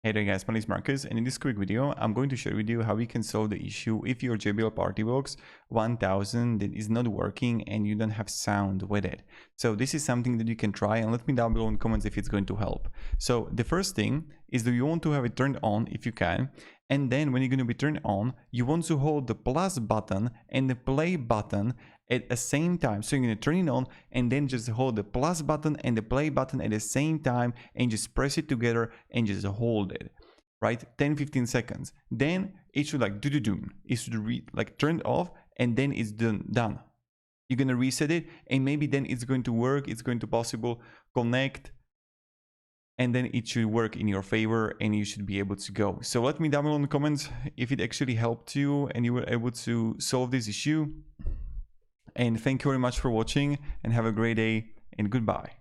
Hey there guys, my name is Marcus, and in this quick video I'm going to share with you how we can solve the issue if your JBL PartyBox 1000 that is not working and you don't have sound with it. So this is something that you can try, and let me down below in comments if it's going to help. So the first thing is that you want to have it turned on if you can, and then when you're going to be turned on, you want to hold the plus button and the play button at the same time. So you're going to turn it on and then just hold the plus button and the play button at the same time and just press it together and just hold it, right? 10-15 seconds. Then it should like do-do-do. It should like turn off, and then it's done. You're going to reset it, and maybe then it's going to work. It's going to possible connect, and then it should work in your favor and you should be able to go. So let me down below in the comments if it actually helped you and you were able to solve this issue. And thank you very much for watching, and have a great day, and goodbye.